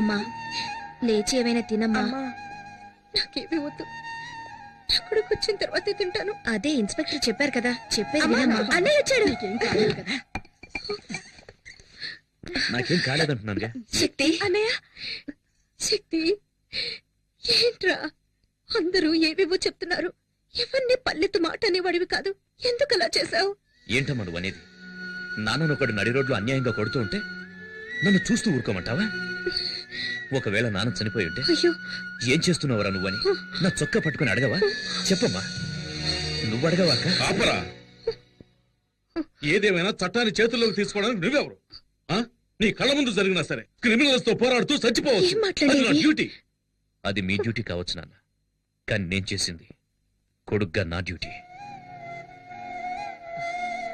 అమ్మా లేచి ఏమైనా తినమ్మా. నాకేమీ వద్దు, నా కొడుకు వచ్చిన తర్వాతే తింటాను. అదే ఇన్స్పెక్టర్ చెప్పారు కదా, చెప్పేది అమ్మా, వినమ్మా. అన్నయ్య వచ్చాడు. నీకేం కాలేదు కదా? నాకేం కాలేదంటున్నానుగా. శక్తి అన్నయ్య, శక్తి ఏంట్రా అందరూ ఏవేవో చెప్తున్నారు. ఎవరిని పల్లెత్తు మాట అనేవాడివి కాదు, ఎందుకు అలా చేశావు? ఏంటమ్మా నువ్వు అనేది? నాన్ననొకడు నడి రోడ్లో అన్యాయంగా కొడుతూ ఉంటే నన్ను చూస్తూ ఊరుకోమంటావా? ఒకవేళ నాన్న చనిపోయి ఉంటే అయ్యో, ఏం చేస్తున్నావురా నువ్వని నా చొక్కా పట్టుకుని అడగవా? చెప్పమ్మా, నువ్వు అడగవా అక్క? ఆపరా! ఏదేమైనా చట్టాన్ని చేతుల్లోకి తీసుకోవడానికి నువ్వెవరు? నీ కళ్ళ ముందు జరిగినా సరే క్రిమినల్స్ తో పోరాడుతూ చచ్చిపోవచ్చు. ఏం మాట్లాడేది? అది నా డ్యూటీ. అది మీ డ్యూటీ కావచ్చు నాన్న, కానీ నేను చేసింది కొడుగ్గా నా డ్యూటీ.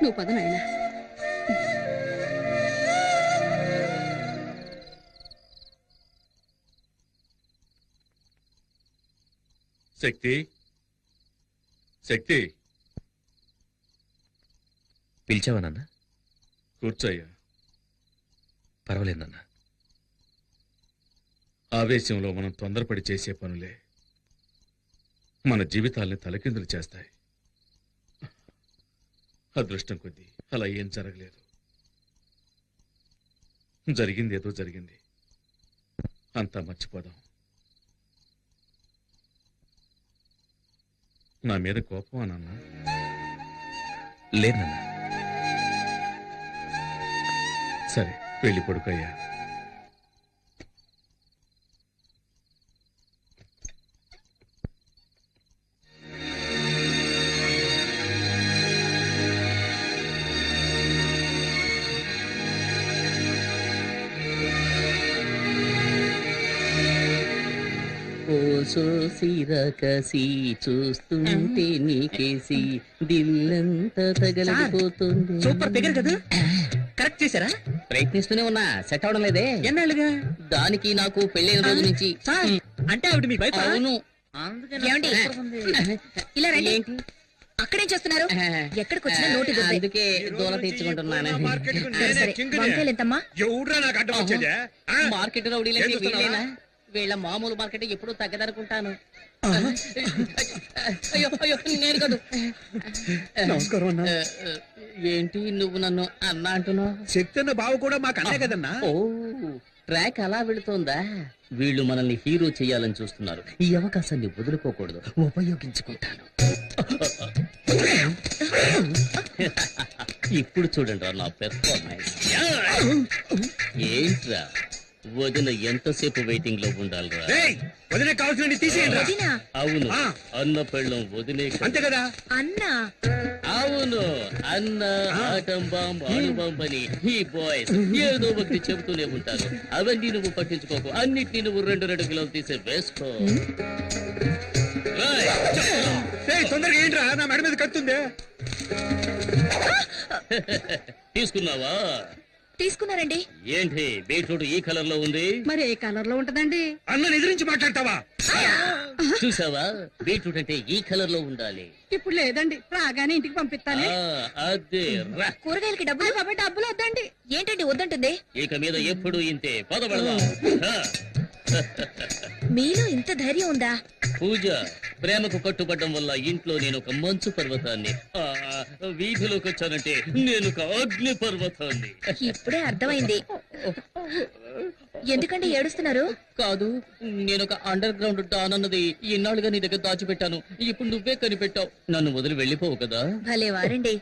నువ్వు పద నాయనా. శక్తి, శక్తి, పిలిచావా నాన్న? కూర్చోయ్యా. పర్వాలేదు నాన్న. ఆవేశంలో మనం తొందరపడి చేసే పనులే మన జీవితాల్ని తలకిందులు చేస్తాయి. అదృష్టం కొద్దీ అలా ఏం జరగలేదు. జరిగిందేదో జరిగింది, అంతా మర్చిపోదాం. నా మీద కోపం నాన్న? లేదు నాన్న. సరే, వెళ్ళి పడుకోయ్యా. ఓ సోసిరకసి చూస్తుంటే నీకేసి దిల్లంతా తగలడిపోతుంది. సూపర్ ఫిగర్ కదా, కరెక్ట్ చేశారా? ప్రయత్నిస్తూనే ఉన్నా, సెట్ అవడం లేదే. ఎన్నాళ్ళుగా? దానికి నాకు పెళ్ళైన రోజు నుంచి. సార్, అంటే ఆవిడ మీ వైఫ్? అవును. ఏమండి? ఇలా రండి. ఏంటి? అక్కడేం చేస్తున్నారు? ఎక్కడికి వచ్చినా నోటి దుబ్బే. అందుకే దూల తీర్చుకుంటున్నాను. సరే, వంకాయలు ఎంతమ్మా? మార్కెట్ రౌడీలకి వీళ్ళేనా? వీళ్ళ మామూలు మార్కెట్ ఎప్పుడూ తగ్గదనుకుంటాను. అయ్యో అయ్యో, నేను కాదు. నమస్కారం అన్నా. ఏంటి నువ్వు నన్ను అన్నా అంటున్నావు? శక్తి అన్న బావ కూడా మాకు అన్నే కదన్నా. ఓ, ట్రాక్ అలా వెళుతోందా? వీళ్ళు మనల్ని హీరో చేయాలని చూస్తున్నారు. ఈ అవకాశాన్ని వదులుకోకూడదు, ఉపయోగించుకుంటాను. ఇప్పుడు చూడండి నా పెర్ఫార్మెన్స్. ఏంట్రా వదిన ఎంతసేపు వెయిటింగ్ లో ఉండాలిరా? వదిలే కావాల్సిన తీసేయండి. వదినా? అవును, అన్న పెళ్ళం వదిలే. అంతే కదా అన్నా? అవును, అన్న ఆటం బాంబ్ అణుబాంబ్ అని ఈ బాయ్స్ ఏదో ఒకటి చెబుతూనే ఉంటారు. అవన్నీ నువ్వు పట్టించుకోకు, అన్నిటినీ నువ్వు 2 కిలోలు తీసే వేసుకో. తొందరగా ఏంట్రా, నా మెడ మీద కత్తుందే. తీసుకున్నావా? తీసుకున్నారండి. ఏంటి బీట్రూట్ ఈ కలర్ లో ఉంది? మరి ఏ కలర్ లో ఉంటదండి? అన్న ఎదిరించి మాట్లాడతావా? చూసావా, బీట్రూట్ అంటే ఈ కలర్ లో ఉండాలి. ఇప్పుడు లేదండి, రాగానే ఇంటికి పంపిస్తాను. అదే రా. కూరగాయలకి డబ్బులు? బాబాయ్ డబ్బులు వద్దండి. ఏంటండి వద్దంటుంది? ఇక మీద ఎప్పుడు ఇంతే. పదబడదాం. మీలో ఇంత ధైర్యం ఉందా? పూజ, ప్రేమకు కట్టుబడ్డం వల్ల ఇంట్లో నేను ఒక మంచు పర్వతాన్ని, వీధిలోకి వచ్చానంటే నేను ఒక అగ్ని పర్వతాన్ని. ఇప్పుడే అర్థమైంది. ఎందుకండి ఏడుస్తున్నారు? కాదు, నేను ఒక అండర్ గ్రౌండ్ డాన్ అన్నది ఇన్నాళ్ళుగా నీ దగ్గర దాచిపెట్టాను. ఇప్పుడు నువ్వే కనిపెట్టావు. నన్ను వదిలి వెళ్ళిపోవు కదా? భలే వారండి.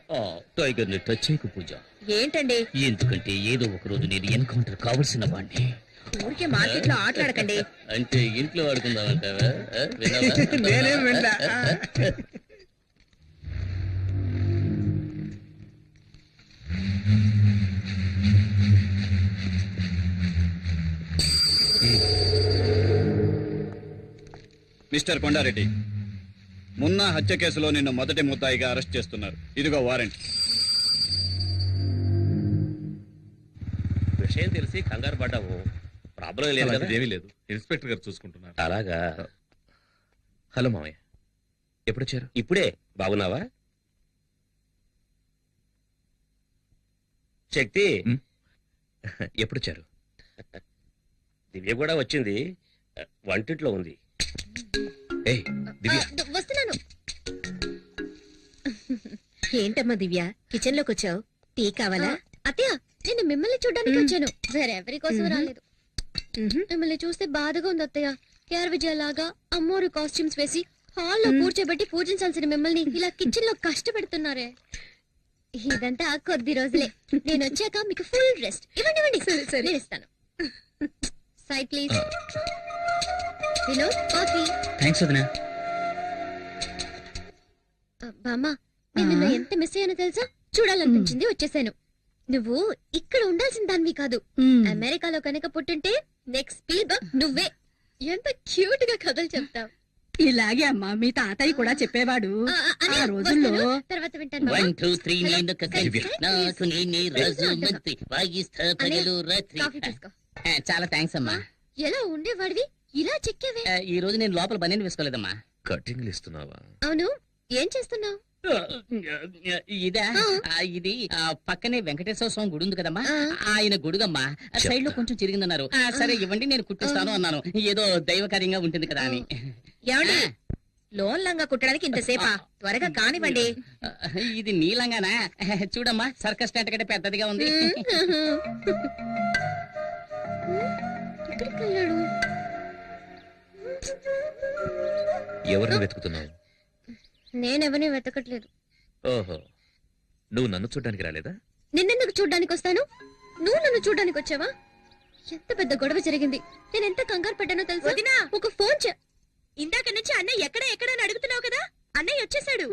టైగర్ ని టచ్ చేయకు పూజ. ఏంటండి? ఎందుకంటే ఏదో ఒక రోజు నేను ఎన్కౌంటర్ కావలసిన వాడిని. ఊరికే మార్కెట్ లో ఆటలాడకండి. అంటే ఇంట్లో ఆడుకుందామంటావా? నేనేం వెళ్ళా. మిస్టర్ కొండారెడ్డి, మున్నా హత్య కేసులో నిన్ను మొదటి ముద్దాయిగా అరెస్ట్ చేస్తున్నారు. ఇదిగో వారెంట్. విషయం తెలిసి కంగారు పడ్డావు. ప్రాబ్లం లేదు కదా? ఏమీ లేదు, ఇన్స్పెక్టర్ గారు చూసుకుంటున్నారు. అలాగా. హలో మామయ్య, ఎప్పుడొచ్చారు? ఇప్పుడే. బాగున్నావా? శక్తి ఎప్పుడొచ్చారు? దివ్య కూడా వచ్చింది, వంటింట్లో ఉంది. ఏయ్ దివ్య, వస్తున్నాను. ఏంటమ్మా దివ్య కిచెన్ లోకి వచ్చావు? టీ కావాలా? అత్తయ్య, నేను మిమ్మల్ని చూడ్డానికి వచ్చాను, వేరెవరి కోసం రాలేదు. మ్మ్. మిమ్మల్ని చూస్తే బాధగా ఉంది అత్తయ్య. కేర్ విజయ లాగా అమ్మోరు కాస్ట్యూమ్స్ వేసి హాల్లో కూర్చోబెట్టి పూజించాల్సిన మిమ్మల్ని ఇలా కిచెన్ లో కష్టపెడుతున్నారే. ఇదంతా కొద్ది రోజులే, నేను వచ్చాక మీకు ఫుల్ రెస్ట్. ఇవ్వండి ఇవ్వండి, నేను ఇస్తాను. Side please. Vinod, coffee. Thanks వదినా. బామ్మ, నేను నిన్ను ఎంత మిస్ అయ్యానో తెలుసా? చూడాలనిపించింది, వచ్చేసాను. నువ్వు ఇక్కడ ఉండాల్సిన దానివి కాదు. అమెరికాలో కనుక పుట్టుంటే నెక్స్ట్ స్పీల్బర్గ్ నువ్వే. ఎంత క్యూట్ గా కథలు చెప్తావు. ఇలాగే అమ్మా మీ తాతయ్య కూడా చెప్పేవాడు. ఆ రోజుల్లో తర్వాత వింటాను బామ్మ. 1 2 3 నేను కకై దివ్య. నాకు నేనే రాజు మంత్రి వాయిస్తా పగలు రాత్రి. కాఫీ తీసుకో. చాలా థ్యాంక్స్ అమ్మా. ఎలా ఉండేవాడివి ఇలా చెక్కేవే? ఈ రోజు నేను లోపల బనీని వేసుకోలేదమ్మా. కటింగ్లు ఇస్తున్నావా? అవును, ఏం చేస్తున్నావు? ఇదా ఇది పక్కనే వెంకటేశ్వర స్వామి గుడి ఉంది కదమ్మా, ఆ. ఆయన గుడుగమ్మా. సైడ్ లో కొంచెం చిరిగిందన్నారు. సరే ఇవ్వండి, నేను కుట్టిస్తాను అన్నాను. ఏదో దైవకార్యంగా ఉంటుంది కదా అని. ఏమండి లోన్ లంగా కుట్టడానికి ఇంతసేపా? త్వరగా కానివ్వండి. ఇది నీలంగానా? చూడమ్మా, సర్కస్ టెంట్ కంటే పెద్దదిగా ఉంది. ఎక్కడికి వెళ్ళాడు? ఎవరిని వెతుకుతున్నావు? నేనెవరిని వెతకట్లేదు. ఓహో, నువ్వు నన్ను చూడ్డానికి రాలేదా? నిన్నెందుకు చూడ్డానికి వస్తాను? నువ్వు నన్ను చూడ్డానికి వచ్చావా? ఎంత పెద్ద గొడవ జరిగింది. నేను ఎంత కంగారు పడ్డానో తెలుసా? వదినా! ఒక ఫోన్ ఇందాక నుంచి అన్నయ్య ఎక్కడ అని అడుగుతున్నావు కదా, అన్నయ్య వచ్చేసాడు.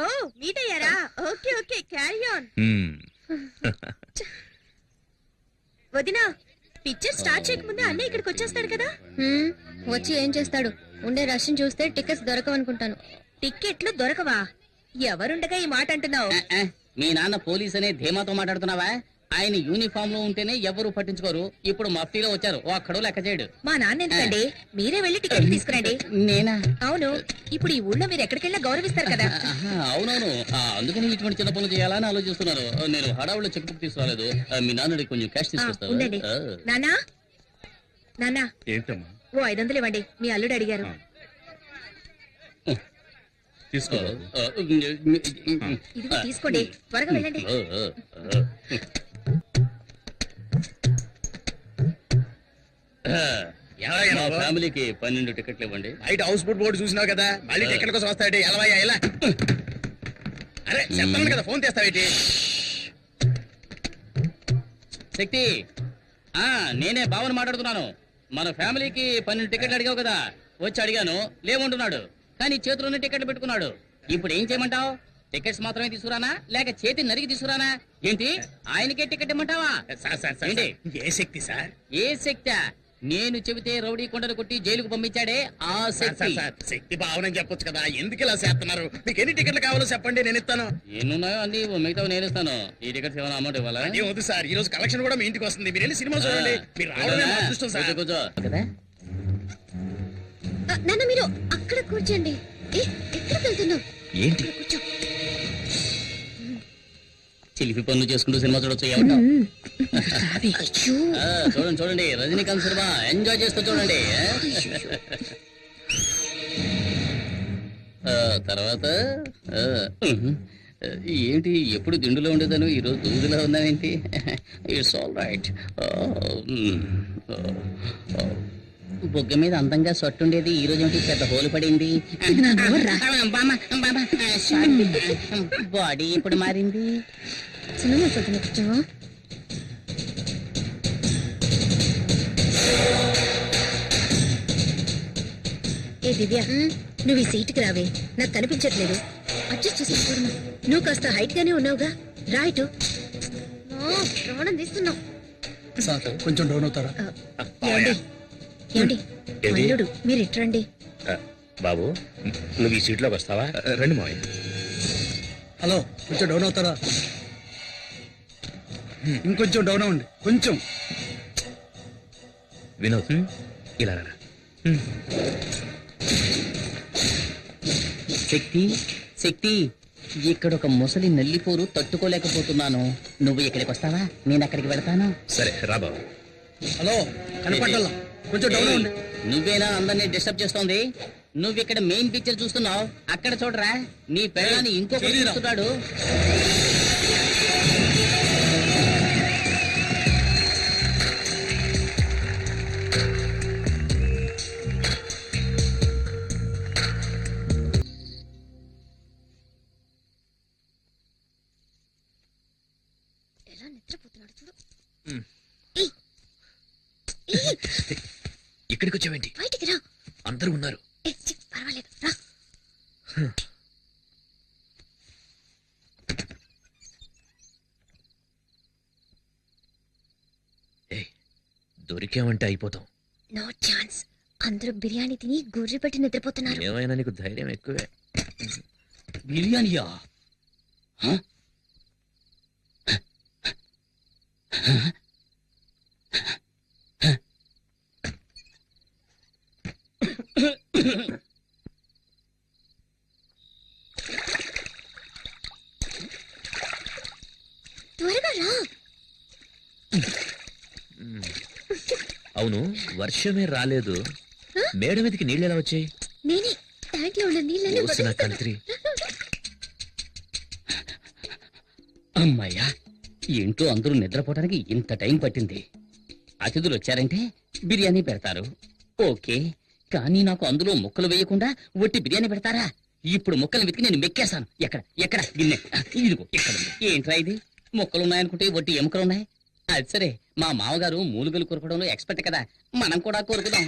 ఓ మీట్ అయ్యారా? Okay okay, carry on. హ్మ్. వదినా, పిక్చర్ స్టార్ట్ చేయకముందే అన్నయ్య ఇక్కడికి వచ్చేస్తాడు కదా. వచ్చి ఏం చేస్తాడు? ఉండే రష్ని చూస్తే టికెట్స్ దొరకవనుకుంటాను. టిక్కెట్లు దొరకవా? ఎవరుండగా ఈ మాట అంటున్నావు? మీ నాన్న పోలీస్ అనే ధీమాతో మాట్లాడుతున్నావా? ఆయన యూనిఫామ్ లో ఉంటేనే ఎవరు పట్టించుకోరు. ఇప్పుడు మఫ్టీలో వచ్చారు, ఒక్కడో లెక్క చేయడు. మా నాన్న ఎందుకండి? మీరే వెళ్ళి టికెట్ తీసుకురండి. నేనా? అవును, ఇప్పుడు ఈ ఊళ్ళో మీరు ఎక్కడికెళ్ళా గౌరవిస్తారు కదా. అవునవును, అందుకని ఇటువంటి చిన్న పనులు చేయాలని ఆలోచిస్తున్నారు. నేను హడావుల్లో చెక్ బుక్ తీసుకురాలేదు. మీ నాన్నడి కొంచెం క్యాష్ ఉండండి. తీసుకొస్తాను. నాన్నా నాన్నా, ఏంటమ్మా? ఓ 500 ఇవ్వండి, మీ అల్లుడు అడిగారు. తీసుకో. ఇదిగో తీసుకోండి, త్వరగా వెళ్ళండి. మా ఫ్యామిలీకి 12 టికెట్లు ఇవ్వండి. బయట హౌస్ బోట్ బోర్డు చూసినావు కదా, మళ్ళీ టికెట్ కోసం వస్తాయంటే ఎలవయ్యా ఎలా? అరే చెప్తాను కదా, ఫోన్ చేస్తావేటి? శక్తి, నేనే భావన మాట్లాడుతున్నాను. మన ఫ్యామిలీకి 12 టికెట్లు అడిగావు కదా, వచ్చి అడిగాను, లేవంటున్నాడు. కానీ చేతిలోనే టికెట్లు పెట్టుకున్నాడు. ఇప్పుడు ఏం చేయమంటావు? టికెట్స్ మాత్రమే తీసుకురానా, లేక చేతి నరికి తీసుకురానా? ఏంటి, ఆయనకే టికెట్ ఇమ్మంటావా? ఏంటి? ఏ శక్తి సార్? ఏ శక్తి? నేను చెబితే రౌడీ కొండలు కొట్టి జైలుకు పంపించాడే ఆ శక్తి. శక్తి భావన చెప్పొచ్చు కదా, ఎందుకు ఇలా చేస్తున్నారు? మీకు ఎన్ని టికెట్లు కావాలో చెప్పండి, నేను ఇస్తాను. ఎన్నున్నాయో అన్ని మిగతా నేను ఇస్తాను. ఈ టికెట్స్ ఏమైనా అమౌంట్ ఇవ్వాలా? అదే వద్దు సార్, ఈ రోజు కలెక్షన్ కూడా మీ ఇంటికి వస్తుంది. మీరు వెళ్ళి సినిమా చూడండి. మీరు రావడమే మా అదృష్టం సార్. కూర్చో, కదా. నాన్న, మీరు అక్కడ కూర్చోండి. ఎక్కడికి వెళ్తున్నావు? ఏంటి? కూర్చో. చిలిపి పనులు చేసుకుంటూ సినిమా చూడొచ్చు. ఏమంటావ్? అయ్యో, చూడండి చూడండి, రజనీకాంత్ సినిమా ఎంజాయ్ చేస్తూ చూడండి. తర్వాత ఏంటి, ఎప్పుడు దిండులో ఉండేదాను, ఈరోజు దూదులో ఉన్నానేంటి? It's all right. బొగ్గ మీద అందంగా సొట్టుండేది, ఈ రోజు ఏంటి పెద్ద హోలు పడింది? బాడీ ఇప్పుడు మారింది. సినిమా చూద్దాం, కూర్చోవా? ఏ దివ్య, నువ్వు ఈ సీటుకి రావే, నాకు కనిపించట్లేదు. అడ్జస్ట్ చేసుకోవడం. నువ్వు కాస్త హైట్ గానే ఉన్నావుగా, రైట్. ప్రమాణం తీస్తున్నావు. సార్ కొంచెం డౌన్ అవుతారా? ఏమండి ఏమండి, ఏంటి? అల్లుడు మీరు ఇట్రండి. బాబు, నువ్వు ఈ సీట్లోకి వస్తావా? రండి మావయ్య. హలో, కొంచెం డౌన్ అవుతారా? ఇంకొంచెం డౌన్ అవ్వండి, కొంచెం. వినోద్, ఇలా రా. శక్తి, శక్తి, ఇక్కడ ఒక ముసలి నల్లిపోరు తట్టుకోలేకపోతున్నాను. నువ్వు ఇక్కడికి వస్తావా? నేను అక్కడికి వెళతాను. సరే రా బాబు. హలో, కనపడ్డాం కొంచెం డౌన్ ఏయ్, ఉంది. నువ్వేనా అందరినీ డిస్టర్బ్ చేస్తోంది? నువ్వు ఇక్కడ మెయిన్ పిక్చర్ చూస్తున్నావు, అక్కడ చూడరా నీ పెళ్ళాన్ని ఇంకొకటి శరీరం. చూస్తున్నాడు. ఎలా నిద్రపోతున్నాడు చూడు. ఇక్కడికి వచ్చావేంటి? బయటికి రా. అందరూ ఉన్నారు. పర్వాలేదు రా. దొరికామంటే అయిపోతాం. No chance. అందరూ బిర్యానీ తిని గుర్రి పెట్టి నిద్రపోతున్నారు. ఏమైనా నీకు ధైర్యం ఎక్కువే. బిర్యానీయా? హ? త్వరగా రా. అవును, వర్షమే రాలేదు. మేడ మీదకి నీళ్ళు ఎలా వచ్చాయి? నేనే ట్యాంక్ లో ఉన్న నీళ్ళని ఓసిన కంత్రి. అమ్మాయ్యా, ఏంటో అందరూ నిద్రపోవడానికి ఇంత టైం పట్టింది. అతిథులు వచ్చారంటే బిర్యానీ పెడతారు, ఓకే. కానీ నాకు అందులో ముక్కలు వేయకుండా ఒట్టి బిర్యానీ పెడతారా? ఇప్పుడు ముక్కలు వెతికి నేను మెక్కేశాను. ఎక్కడ ఎక్కడ గిన్నె ఇదిగో ఇక్కడ ఉంది. ఏంట్రా ఇది? ముక్కలు ఉన్నాయనుకుంటే ఒట్టి ఎముకలు ఉన్నాయి. అది సరే, మా మామగారు మూలుగలు కొరకడంలో ఎక్స్పర్ట్ కదా, మనం కూడా కొరుకుదాం.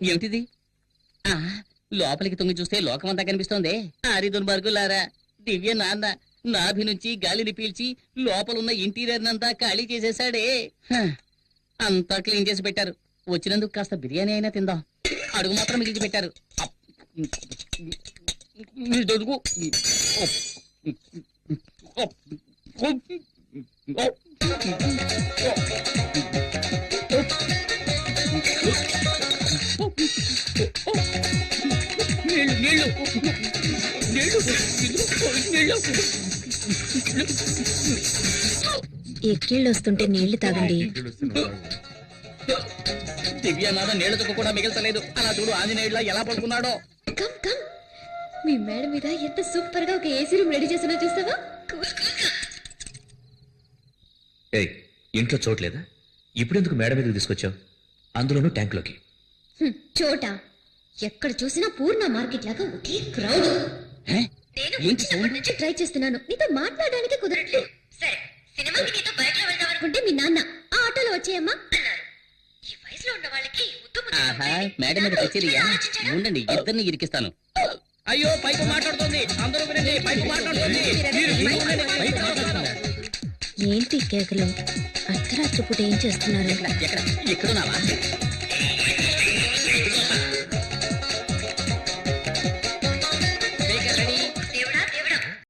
ఏమిటిది? ఆ, లోపలికి తొంగి చూస్తే లోకమంతా కనిపిస్తోంది. ఆరి దుర్మార్గులారా, దివ్య నాన్న నాభి నుంచి గాలిని పీల్చి లోపలున్న ఇంటీరియర్ అంతా ఖాళీ చేసేసాడే. అంతా క్లీన్ చేసి పెట్టారు. వచ్చినందుకు కాస్త బిర్యానీ అయినా తిందాం. అడుగు మాత్రం మిగిల్చి పెట్టారు. అడుగు ఎక్కిళ్ళు వస్తుంటే నీళ్లు తాగండి. దివ్యనాథ నీళ్లతో కూడా మిగల్చలేదు. అలా చూడు ఆంజనేయుడులా ఎలా పడుకున్నాడో. Come come. మీ మేడ మీద ఎంత సూపర్ గా ఒక ఏసీ రూమ్ రెడీ చేసినా చూస్తావా? ఏయ్, ఇంట్లో చోట్లేదా? ఇప్పుడెందుకు మేడ మీదకి తీసుకొచ్చావు? అందులోనూ ట్యాంక్లోకి. చోట ఎక్కడ చూసినా పూర్ణ మార్కెట్ లాగా ఒకే క్రౌడ్. ఏంటి సౌండ్? నుంచి ట్రై చేస్తున్నాను, నీతో మాట్లాడడానికి కుదరట్లేదు. సరే, సినిమాకి నీతో బైక్ లో వెళ్దాం అనుకుంటే మీ నాన్న ఆ ఆటోలో వచ్చేయమ్మా అన్నారు. ఈ వయసులో ఉన్న వాళ్ళకి ఆహా, మేడం మీద కచేరియా? ఉండండి, ఇద్దరిని ఇరికిస్తాను. అయ్యో, పైపు మాట్లాడుతుంది. అందరూ వినండి, పైపు మాట్లాడుతుంది. పైపు మాట్లాడుతుందా? ఏంటి కేకలు? అర్ధరాత్రి పూట ఏం చేస్తున్నారు? ఎక్కడ ఎక్కడున్నావా?